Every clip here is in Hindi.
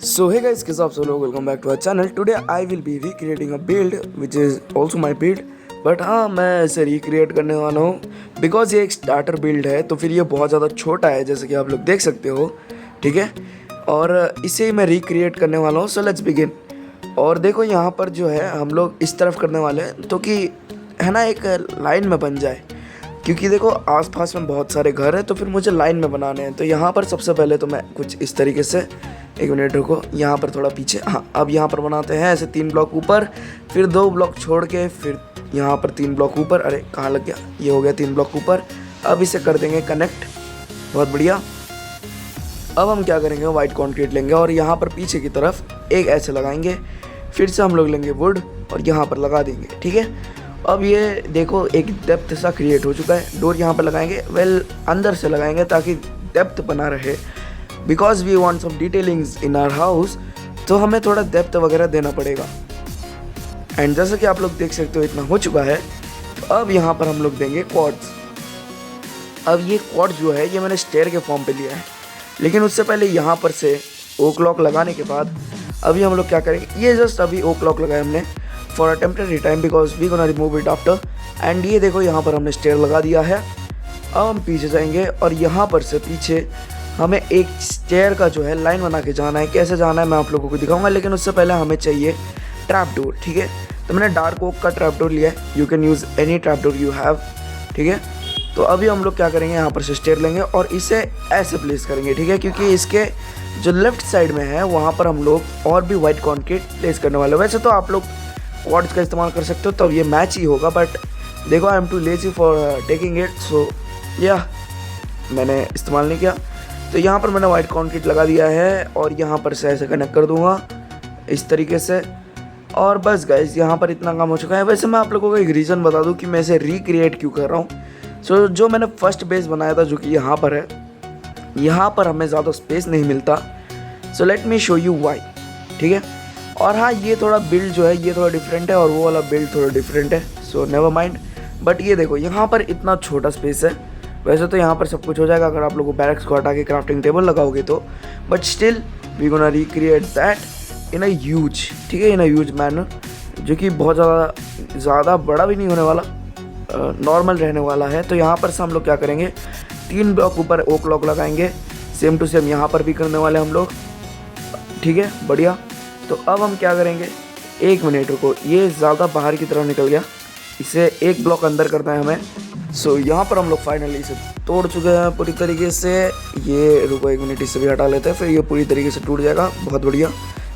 So hey guys, कैसे आप सब लोग, welcome back to our channel. Today I will be recreating a build which is also my build. But हाँ, मैं इसे रिक्रिएट करने वाला हूँ बिकॉज ये एक स्टार्टर बिल्ड है, तो फिर ये बहुत ज़्यादा छोटा है जैसे कि आप लोग देख सकते हो, ठीक है। और इसे मैं रिक्रिएट करने वाला हूँ। So let's begin. और देखो यहाँ पर जो है हम लोग इस तरफ करने वाले हैं, तो कि है ना, एक लाइन में बन जाए, क्योंकि देखो आसपास में बहुत सारे घर हैं, तो फिर मुझे लाइन में बनाने हैं। तो यहाँ पर सबसे पहले तो मैं कुछ इस तरीके से, एक मिनट रुको, यहाँ पर थोड़ा पीछे, हाँ अब यहाँ पर बनाते हैं ऐसे 3 ब्लॉक ऊपर, फिर 2 ब्लॉक छोड़ के, फिर यहाँ पर 3 ब्लॉक ऊपर। अरे कहाँ लग गया, ये हो गया 3 ब्लॉक ऊपर। अब इसे कर देंगे कनेक्ट, बहुत बढ़िया। अब हम क्या करेंगे, वाइट कंक्रीट लेंगे और यहाँ पर पीछे की तरफ एक ऐसे लगाएंगे। फिर से हम लोग लेंगे वुड और यहाँ पर लगा देंगे, ठीक है। अब ये देखो एक डेप्थ सा क्रिएट हो चुका है। डोर यहाँ पर लगाएंगे, अंदर से लगाएंगे ताकि डेप्थ बना रहे, because we want some detailings in our house, तो हमें थोड़ा डेप्थ वगैरह देना पड़ेगा। एंड जैसे कि आप लोग देख सकते हो इतना हो चुका है। तो अब यहाँ पर हम लोग देंगे क्वार्ट्स। अब ये क्वार्ट्स जो है ये मैंने स्टेयर के फॉर्म पे लिया है, लेकिन उससे पहले यहाँ पर से ओक लॉक लगाने के बाद अभी हम लोग क्या करेंगे, ये जस्ट अभी ओक लॉक लगाया हमने for a temporary time because we gonna remove it after. And ये देखो यहाँ पर हमने स्टेयर लगा दिया है। अब हम पीछे जाएंगे और यहाँ पर से पीछे हमें एक स्टेयर का जो है लाइन बना के जाना है। कैसे जाना है मैं आप लोगों को दिखाऊंगा, लेकिन उससे पहले हमें चाहिए ट्रैप डोर, ठीक है। तो मैंने डार्क ओक का ट्रैप डोर लिया है, you can use any trap door you have, ठीक है। तो अभी हम लोग क्या करेंगे, यहाँ पर से स्टेयर लेंगे और इसे ऐसे प्लेस करेंगे, ठीक है, क्योंकि इसके जो लेफ्ट साइड में है वहाँ पर हम लोग और भी वाइट कॉन्क्रीट प्लेस करने वाले हैं। वैसे तो आप लोग क्वार्ट्स का इस्तेमाल कर सकते हो, तब ये मैच ही होगा, बट देखो I am too lazy for taking it, so या मैंने इस्तेमाल नहीं किया। तो यहाँ पर मैंने वाइट कॉन्क्रीट लगा दिया है और यहाँ पर से ऐसे कनेक्ट कर दूँगा इस तरीके से। और बस गाइस, यहाँ पर इतना काम हो चुका है। वैसे मैं आप लोगों को एक रीज़न बता दूँ कि मैं इसे रिक्रिएट क्यों कर रहा हूँ। सो जो मैंने फर्स्ट बेस बनाया था जो कि यहाँ पर है, यहाँ पर हमें ज़्यादा स्पेस नहीं मिलता। So let me show you why, ठीक है। और हाँ, ये थोड़ा बिल्ड जो है ये थोड़ा डिफरेंट है और वो वाला बिल्ड थोड़ा डिफरेंट है, सो नेवर माइंड। बट ये देखो यहाँ पर इतना छोटा स्पेस है। वैसे तो यहाँ पर सब कुछ हो जाएगा अगर आप लोगों को बैरक्स को हटा के क्राफ्टिंग टेबल लगाओगे तो, but still we gonna recreate that in a huge, ठीक है, इन अ ह्यूज मैनर, जो कि बहुत ज़्यादा बड़ा भी नहीं होने वाला, नॉर्मल रहने वाला है। तो यहाँ पर से हम लोग क्या करेंगे, 3 ब्लॉक ऊपर ओक लॉक लगाएंगे, सेम टू सेम यहाँ पर भी करने वाले हम लोग, ठीक है, बढ़िया। तो अब हम क्या करेंगे, एक मिनट रुको, ये ज़्यादा बाहर की तरफ निकल गया, इसे एक ब्लॉक अंदर करना है हमें। सो यहाँ पर हम लोग फाइनली इसे तोड़ चुके हैं पूरी तरीके से। ये रुको एक मिनट, इसे भी हटा लेते हैं, फिर ये पूरी तरीके से टूट जाएगा, बहुत बढ़िया।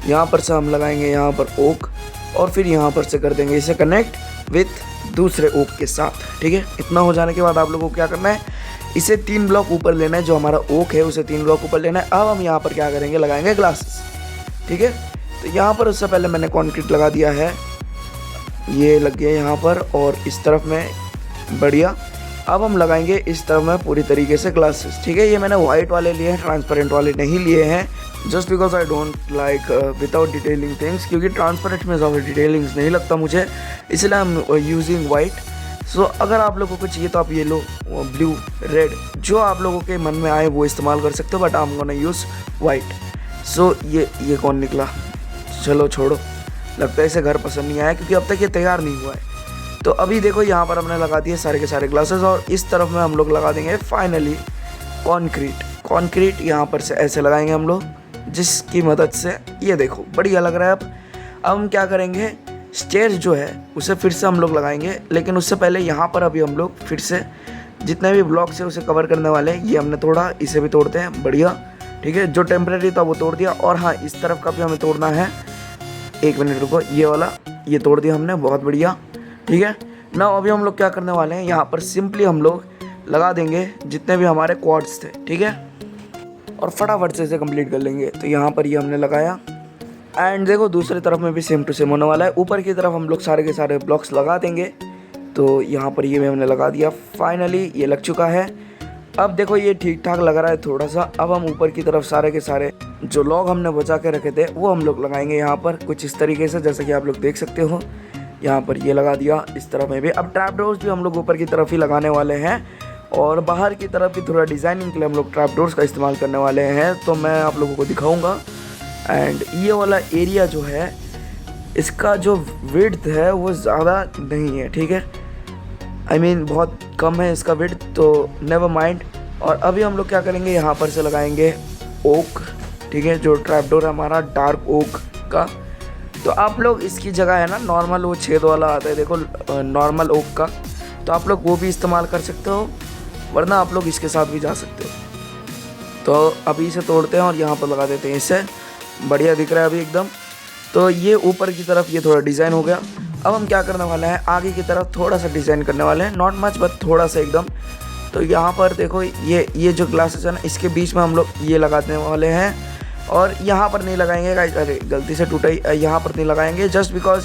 यहाँ पर से हम लगाएंगे यहाँ पर ओक और फिर यहाँ पर से कर देंगे इसे कनेक्ट विथ दूसरे ओक के साथ, ठीक है। इतना हो जाने के बाद आप लोगों को क्या करना है, इसे 3 ब्लॉक ऊपर लेना है, जो हमारा ओक है उसे 3 ब्लॉक ऊपर लेना है। अब हम यहाँ पर क्या करेंगे, लगाएंगे ग्लासेस, ठीक है। तो यहाँ पर उससे पहले मैंने कंक्रीट लगा दिया है, ये लग गया यहाँ पर और इस तरफ में, बढ़िया। अब हम लगाएंगे इस तरफ में पूरी तरीके से ग्लासेस, ठीक है। ये मैंने वाइट वाले लिए हैं, ट्रांसपेरेंट वाले नहीं लिए हैं, just because I don't like without detailing things, क्योंकि ट्रांसपेरेंट में ज़्यादा डिटेलिंग्स नहीं लगता मुझे, इसलिए आई एम यूजिंग वाइट। सो अगर आप लोगों को चाहिए तो आप येलो, ब्लू, रेड, जो आप लोगों के मन में आए वो इस्तेमाल कर सकते हो, but I am gonna use white. So ये कौन निकला, चलो छोड़ो, लगता है इसे घर पसंद नहीं आया क्योंकि अब तक ये तैयार नहीं हुआ है। तो अभी देखो यहाँ पर हमने लगा दिए सारे के सारे ग्लासेस और इस तरफ में हम लोग लगा देंगे फाइनली कंक्रीट यहाँ पर से ऐसे लगाएंगे हम लोग, जिसकी मदद से ये देखो बढ़िया लग रहा है। अब हम क्या करेंगे, स्टेयर्स जो है उसे फिर से हम लोग लगाएंगे, लेकिन उससे पहले यहाँ पर अभी हम लोग फिर से जितने भी ब्लॉक्स है उसे कवर करने वाले हैं। ये हमने तोड़ा, इसे भी तोड़ते हैं, बढ़िया, ठीक है। जो टेम्प्रेरी था वो तोड़ दिया और हाँ, इस तरफ का भी हमें तोड़ना है, एक मिनट रुको, ये वाला ये तोड़ दिया हमने, बहुत बढ़िया, ठीक है ना। अभी हम लोग क्या करने वाले हैं, यहाँ पर सिंपली हम लोग लगा देंगे जितने भी हमारे क्वार्ट्स थे, ठीक है, और फटाफट से इसे कंप्लीट कर लेंगे। तो यहाँ पर ये हमने लगाया एंड देखो दूसरी तरफ में भी सेम टू सेम होने वाला है। ऊपर की तरफ हम लोग सारे के सारे ब्लॉक्स लगा देंगे। तो यहाँ पर ये भी हमने लगा दिया, फाइनली ये लग चुका है। अब देखो ये ठीक ठाक लग रहा है थोड़ा सा। अब हम ऊपर की तरफ सारे के सारे जो लॉग हमने बचा के रखे थे वो हम लोग लगाएंगे यहाँ पर कुछ इस तरीके से, जैसे कि आप लोग देख सकते हो। यहाँ पर ये लगा दिया, इस तरफ में भी। अब ट्रैप डोर्स भी हम लोग ऊपर की तरफ ही लगाने वाले हैं और बाहर की तरफ भी थोड़ा डिज़ाइनिंग के लिए हम लोग ट्रैप डोर्स का इस्तेमाल करने वाले हैं, तो मैं आप लोगों को दिखाऊंगा। एंड ये वाला एरिया जो है इसका जो विड्थ है वो ज़्यादा नहीं है, ठीक है। आई मीन बहुत कम है इसका विड्थ, तो नेवर माइंड। और अभी हम लोग क्या करेंगे, यहाँ पर से लगाएंगे ओक, ठीक है, जो ट्रैप डोर है हमारा डार्क ओक का। तो आप लोग इसकी जगह है ना नॉर्मल वो छेद वाला आता है देखो, नॉर्मल ओक का, तो आप लोग वो भी इस्तेमाल कर सकते हो, वरना आप लोग इसके साथ भी जा सकते हो। तो अभी इसे तोड़ते हैं और यहाँ पर लगा देते हैं, इससे बढ़िया दिख रहा है अभी एकदम। तो ये ऊपर की तरफ ये थोड़ा डिज़ाइन हो गया। अब हम क्या करने वाले हैं, आगे की तरफ थोड़ा सा डिज़ाइन करने वाले हैं, नॉट मच बट थोड़ा सा एकदम। तो यहाँ पर देखो ये जो ग्लासेस है ना, इसके बीच में हम लोग ये लगाने वाले हैं, और यहाँ पर नहीं लगाएंगे गाइस, अरे गलती से टूटा ही, यहाँ पर नहीं लगाएंगे जस्ट बिकॉज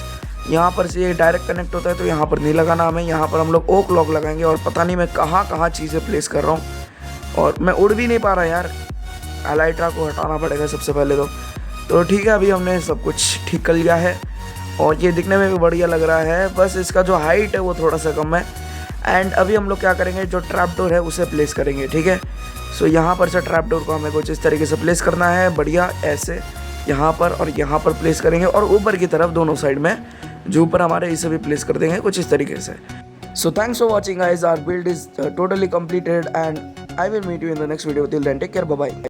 यहाँ पर से ये डायरेक्ट कनेक्ट होता है, तो यहाँ पर नहीं लगाना हमें। यहाँ पर हम लोग ओक लॉक लगाएंगे, और पता नहीं मैं कहाँ चीज़ें प्लेस कर रहा हूँ, और मैं उड़ भी नहीं पा रहा यार। एलाइट्रा को हटाना पड़ेगा सबसे पहले तो ठीक है, अभी हमने सब कुछ ठीक कर लिया है, और ये दिखने में भी बढ़िया लग रहा है। बस इसका जो हाइट है वो थोड़ा सा कम है। एंड अभी हम लोग क्या करेंगे, जो ट्रैप डोर है उसे प्लेस करेंगे, ठीक है। सो यहाँ पर से ट्रैप डोर को हमें कुछ इस तरीके से प्लेस करना है, बढ़िया ऐसे यहाँ पर और यहाँ पर प्लेस करेंगे, और ऊपर की तरफ दोनों साइड में जो ऊपर हमारे इसे भी प्लेस कर देंगे कुछ इस तरीके से। So thanks for watching guys, our build is totally completed and I will meet you in the next video. Till then take care, bye bye.